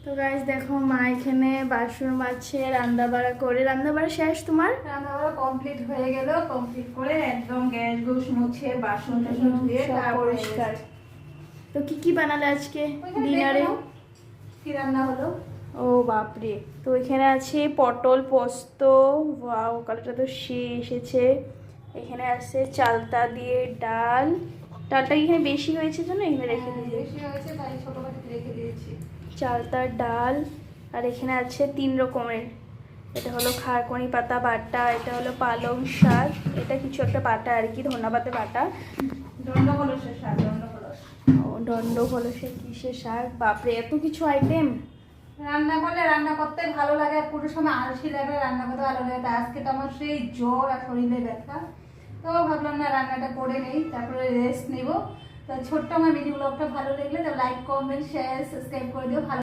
তো গাইস দেখো মা এখানে বাসন মাজছে, রান্না বাড়া করে। রান্না বাড়া শেষ তোমার? রান্না বাড়া কমপ্লিট হয়ে গেল। কমপ্লিট করে একদম গ্যাস গুস মুছে বাসন টাসন ধুয়ে সব পরিষ্কার। তো কি বানালে আজকে ডিনারে? কি রান্না হলো? ও বাপরে, তো এখানে আছে পটল পোস্ত। ওয়াও, কালারটা তো সে এসেছে। এখানে আছে চালতা দিয়ে ডাল। ডালটা এখানে বেশি হয়েছে জন্য এখানে রেখে দিয়েছি। বেশি হয়েছে তাই ছোট বাটিতে রেখে দিয়েছি। চালতার ডাল। আর এখানে আছে 3 রকমের। এটা হলো খারকনি পাতা বাটা, এটা হলো পালং শাক, এটা কিছু একটা বাটা আর কি, ধনা পাতা বাটা। দণ্ড কলসের শাক, দণ্ড কলস। ও দণ্ড কলসের কিসের শাক? বাপরে, এত কিছু আইটেম! রান্না করলে রান্না করতে ভালো লাগে, আর পুরো সময় আলসি লাগে, রান্না করতে ভালো লাগে। তা আজকে তো আমার সেই জ্বর আর শরীরে ব্যথা, তো ভাবলাম না রান্নাটা করে নেই, তারপরে রেস্ট নেব। তো ছোট্ট আমার মিনি ব্লগটা ভালো লাগলে তো লাইক কমেন্ট শেয়ার সাবস্ক্রাইব করে দিও। ভালো